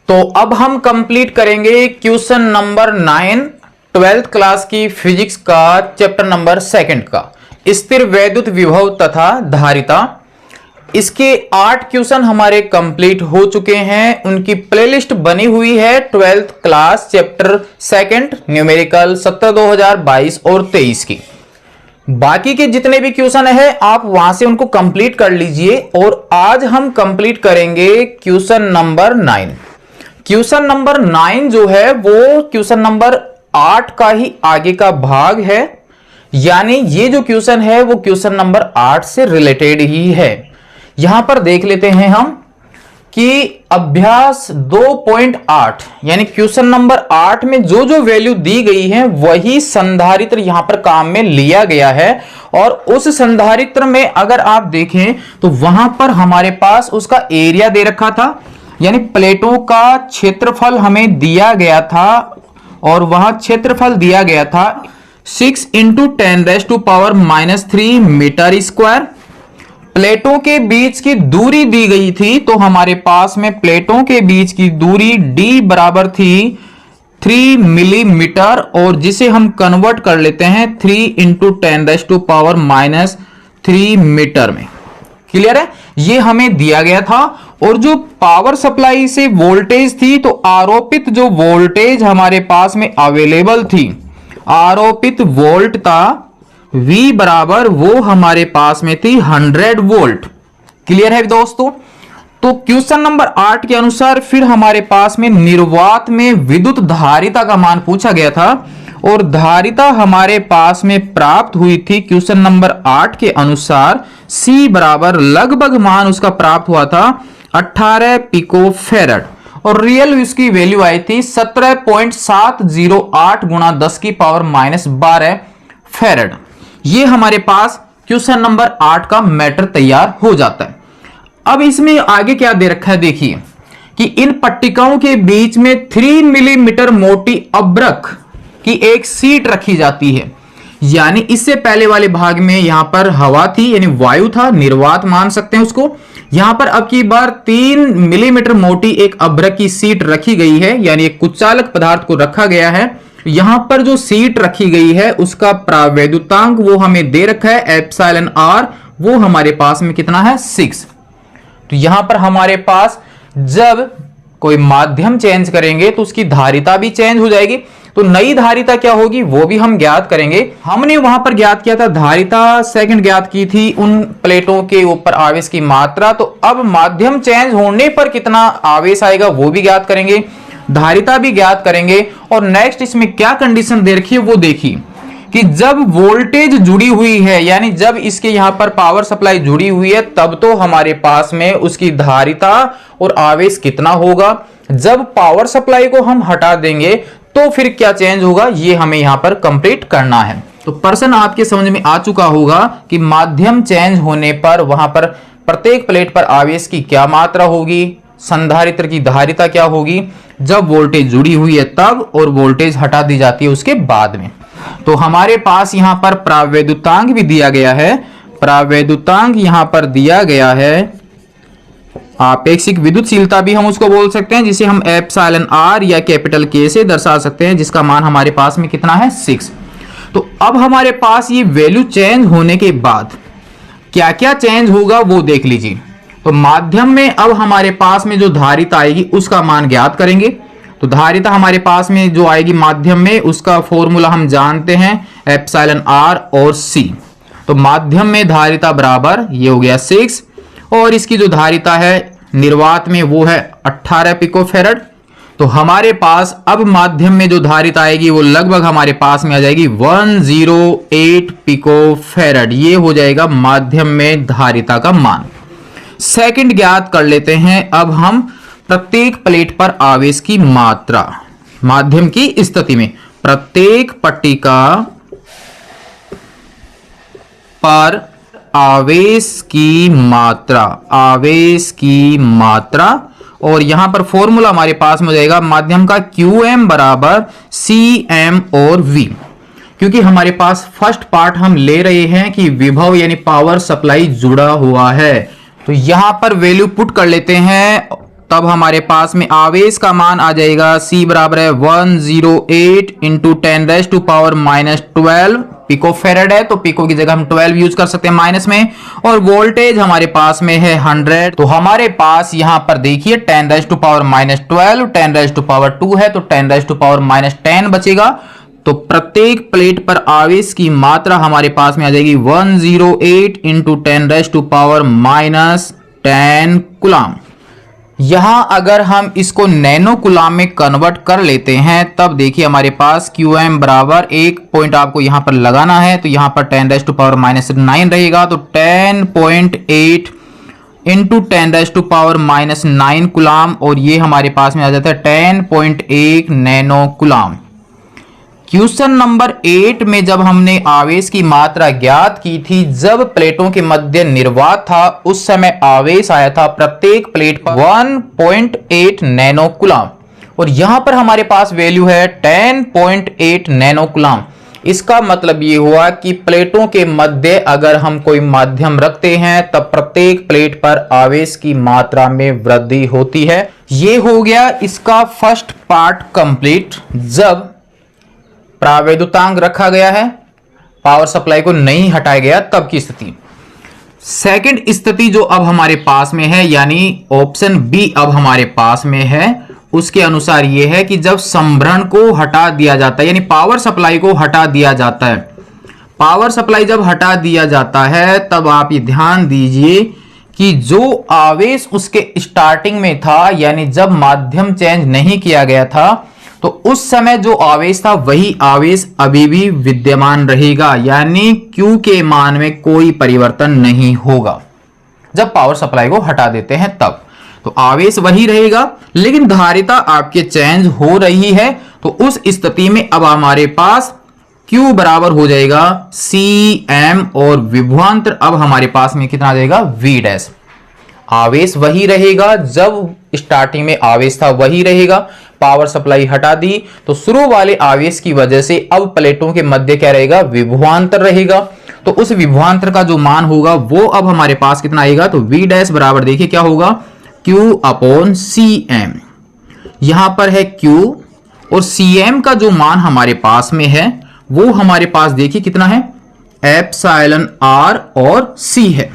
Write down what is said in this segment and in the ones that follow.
तो अब हम कंप्लीट करेंगे क्वेश्चन नंबर 9 12th क्लास की फिजिक्स का चैप्टर नंबर 2 का स्थिर वैद्युत विभव तथा धारिता। इसके 8 क्वेश्चन हमारे कंप्लीट हो चुके हैं। उनकी प्लेलिस्ट बनी हुई है 12th क्लास चैप्टर 2 न्यूमेरिकल 17 2022 और 23 की। बाकी के जितने भी क्वेश्चन है आप वहां से उनको कंप्लीट कर लीजिए। और आज हम कंप्लीट करेंगे क्वेश्चन नंबर 9। क्वेश्चन नंबर 9 जो है वो क्वेश्चन नंबर 8 का ही आगे का भाग है, यानी ये जो क्वेश्चन है वो क्वेश्चन नंबर 8 से रिलेटेड ही है। यहां पर देख लेते हैं हम कि अभ्यास 2.8 यानी क्वेश्चन नंबर 8 में जो जो वैल्यू दी गई है वही संधारित्र यहां पर काम में लिया गया है। और उस संधारित्र में अगर आप देखें तो वहां पर हमारे पास उसका एरिया दे रखा था, यानी प्लेटों का क्षेत्रफल हमें दिया गया था और वहां क्षेत्रफल दिया गया था 6 × 10⁻³ मीटर स्क्वायर। प्लेटों के बीच की दूरी दी गई थी, तो हमारे पास में प्लेटों के बीच की दूरी d बराबर थी 3 मिलीमीटर, और जिसे हम कन्वर्ट कर लेते हैं 3 × 10⁻³ मीटर में। क्लियर है, ये हमें दिया गया था। और जो पावर सप्लाई से वोल्टेज थी, तो आरोपित जो वोल्टेज हमारे पास में अवेलेबल थी, आरोपित वोल्ट था V बराबर वो हमारे पास में थी 100 वोल्ट। क्लियर है दोस्तों। तो क्वेश्चन नंबर 8 के अनुसार फिर हमारे पास में निर्वात में विद्युत धारिता का मान पूछा गया था, और धारिता हमारे पास में प्राप्त हुई थी क्वेश्चन नंबर 8 के अनुसार C बराबर लगभग मान उसका प्राप्त हुआ था 18 पिको फेरड, और रियल इसकी वैल्यू आई थी 17.708 गुणा 10⁻12 फेरड। ये हमारे पास क्वेश्चन नंबर 8 का मैटर तैयार हो जाता है। अब इसमें आगे क्या दे रखा है, देखिए कि इन पट्टिकाओं के बीच में 3 मिलीमीटर मोटी अब्रक की एक सीट रखी जाती है। यानी इससे पहले वाले भाग में यहां पर हवा थी, यानी वायु था, निर्वात मान सकते हैं उसको। यहां पर अब की बार 3 मिलीमीटर मोटी एक अब्रक की सीट रखी गई है, यानी एक कुचालक पदार्थ को रखा गया है। यहां पर जो सीट रखी गई है उसका प्रावैद्युतांक वो हमें दे रखा है एप्सिलॉन आर, वो हमारे पास में कितना है 6। तो यहां पर हमारे पास जब कोई माध्यम चेंज करेंगे तो उसकी धारिता भी चेंज हो जाएगी। तो नई धारिता क्या होगी वो भी हम ज्ञात करेंगे। हमने वहां पर ज्ञात किया था धारिता, सेकंड ज्ञात की थी उन प्लेटों के ऊपर आवेश की मात्रा। तो अब माध्यम चेंज होने पर कितना आवेश आएगा वो भी ज्ञात करेंगे, धारिता भी ज्ञात करेंगे। और नेक्स्ट इसमें क्या कंडीशन दे रखी है वो देखिए कि जब वोल्टेज जुड़ी हुई है, यानी जब इसके यहां पर पावर सप्लाई जुड़ी हुई है, तब तो हमारे पास में उसकी धारिता और आवेश कितना होगा। जब पावर सप्लाई को हम हटा देंगे तो फिर क्या चेंज होगा, ये हमें यहां पर कंप्लीट करना है। तो प्रश्न आपके समझ में आ चुका होगा कि माध्यम चेंज होने पर वहां पर प्रत्येक प्लेट पर आवेश की क्या मात्रा होगी, संधारित्र की धारिता क्या होगी, जब वोल्टेज जुड़ी हुई है तब, और वोल्टेज हटा दी जाती है उसके बाद में। तो हमारे पास यहां पर प्रावैद्युतांक भी दिया गया है। प्रावैद्युतांक यहां पर दिया गया है, आपेक्षिक विद्युतशीलता भी हम उसको बोल सकते हैं, जिसे हम एप्सिलॉन आर या कैपिटल के से दर्शा सकते हैं, जिसका मान हमारे पास में कितना है 6। तो अब हमारे पास ये वैल्यू चेंज होने के बाद क्या क्या चेंज होगा वो देख लीजिए। तो माध्यम में अब हमारे पास में जो धारिता आएगी उसका मान ज्ञात करेंगे। तो धारिता हमारे पास में जो आएगी माध्यम में, उसका फॉर्मूला हम जानते हैं एप्सिलॉन आर और सी। तो माध्यम में धारिता बराबर ये हो गया 6, और इसकी जो धारिता है निर्वात में वो है 18 पिको फेरड। तो हमारे पास अब माध्यम में जो धारिता आएगी वो लगभग हमारे पास में आ जाएगी 108 पिको फेरड। ये हो जाएगा माध्यम में धारिता का मान। सेकंड ज्ञात कर लेते हैं अब हम प्रत्येक प्लेट पर आवेश की मात्रा। माध्यम की स्थिति में प्रत्येक पट्टिका पर आवेश की मात्रा, आवेश की मात्रा। और यहां पर फॉर्मूला हमारे पास में हो जाएगा माध्यम का QM बराबर CM और V। क्योंकि हमारे पास फर्स्ट पार्ट हम ले रहे हैं कि विभव यानी पावर सप्लाई जुड़ा हुआ है, तो यहां पर वैल्यू पुट कर लेते हैं तब हमारे पास में आवेश का मान आ जाएगा C बराबर है 108 इंटू 10⁻⁻12 पिको फेरेड है, तो पिको की जगह हम 12 यूज कर सकते हैं माइनस में, और वोल्टेज हमारे पास में है 100। तो हमारे पास यहां पर देखिए 10⁻12 10⁻2 है, तो 10⁻10 बचेगा। तो प्रत्येक प्लेट पर आवेश की मात्रा हमारे पास में आ जाएगी 108 इंटू 10⁻10 कूलाम। यहां अगर हम इसको नैनो कूलाम में कन्वर्ट कर लेते हैं तब देखिए हमारे पास QM बराबर, एक पॉइंट आपको यहां पर लगाना है, तो यहां पर 10⁻9 रहेगा, तो 10.8 इंटू 10⁻9 कूलाम, और ये हमारे पास में आ जाता है 10.1 नैनो कूलाम। क्वेश्चन नंबर 8 में जब हमने आवेश की मात्रा ज्ञात की थी, जब प्लेटों के मध्य निर्वात था उस समय आवेश आया था प्रत्येक प्लेट पर 1.8 नैनो कूलाम, और यहां पर हमारे पास वैल्यू है 10.8 नैनो कूलाम। इसका मतलब ये हुआ कि प्लेटों के मध्य अगर हम कोई माध्यम रखते हैं तब प्रत्येक प्लेट पर आवेश की मात्रा में वृद्धि होती है। ये हो गया इसका फर्स्ट पार्ट कंप्लीट। जब प्रावैद्युतांक रखा गया है, पावर सप्लाई को नहीं हटाया गया, तब की स्थिति। सेकंड स्थिति जो अब हमारे पास में है, यानी ऑप्शन बी अब हमारे पास में है, उसके अनुसार यह है कि जब संभरण को हटा दिया जाता है, यानी पावर सप्लाई को हटा दिया जाता है। पावर सप्लाई जब हटा दिया जाता है तब आप ये ध्यान दीजिए कि जो आवेश उसके स्टार्टिंग में था, यानी जब माध्यम चेंज नहीं किया गया था, तो उस समय जो आवेश था वही आवेश अभी भी विद्यमान रहेगा, यानी Q के मान में कोई परिवर्तन नहीं होगा। जब पावर सप्लाई को हटा देते हैं तब तो आवेश वही रहेगा, लेकिन धारिता आपके चेंज हो रही है। तो उस स्थिति में अब हमारे पास Q बराबर हो जाएगा Cm, और विभवांतर अब हमारे पास में कितना आ जाएगा V'। आवेश वही रहेगा, जब स्टार्टिंग में आवेश था वही रहेगा, पावर सप्लाई हटा दी तो शुरू वाले आवेश की वजह से अब प्लेटों के मध्य क्या रहेगा, विभवांतर रहेगा। तो उस विभवांतर का जो मान होगा वो अब हमारे पास कितना आएगा, तो V' बराबर देखिए क्या होगा Q/Cm। यहां पर है Q, और Cm का जो मान हमारे पास में है वो हमारे पास देखिए कितना है, एप्सिलॉन R और C है।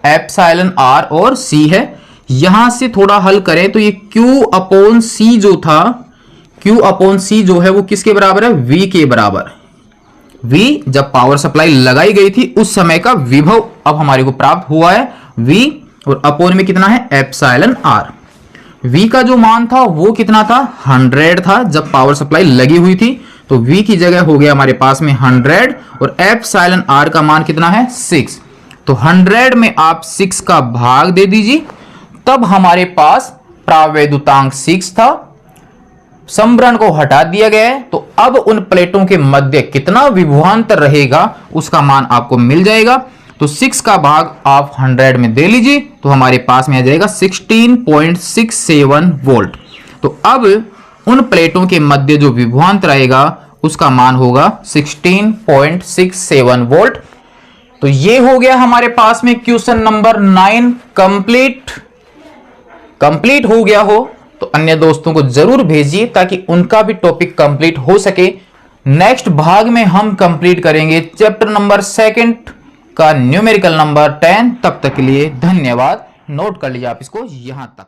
एप्सिलॉन R और C है। यहां से थोड़ा हल करें तो ये Q/C जो था, Q/C जो है वो किसके बराबर है, V के बराबर। V जब पावर सप्लाई लगाई गई थी उस समय का विभव अब हमारे को प्राप्त हुआ है V, और अपोन में कितना है, एप्सिलॉन R। V का जो मान था वो कितना था, 100 था जब पावर सप्लाई लगी हुई थी, तो V की जगह हो गया हमारे पास में 100, और एप्सिलॉन R का मान कितना है, 6। तो 100 में आप 6 का भाग दे दीजिए, तब हमारे पास प्रावैद्युतांक 6 था। संभरण को हटा दिया गया है, तो अब उन प्लेटों के मध्य कितना विभवांतर रहेगा उसका मान आपको मिल जाएगा। तो 6 का भाग आप 100 में दे लीजिए, तो हमारे पास में आ जाएगा 16.67 वोल्ट। तो अब उन प्लेटों के मध्य जो विभवांतर आएगा उसका मान होगा 16.67 वोल्ट। तो ये हो गया हमारे पास में क्वेश्चन नंबर 9 कंप्लीट हो गया हो तो अन्य दोस्तों को जरूर भेजिए ताकि उनका भी टॉपिक कंप्लीट हो सके। नेक्स्ट भाग में हम कंप्लीट करेंगे चैप्टर नंबर 2 का न्यूमेरिकल नंबर 10। तब तक के लिए धन्यवाद। नोट कर लीजिए आप इसको यहां तक।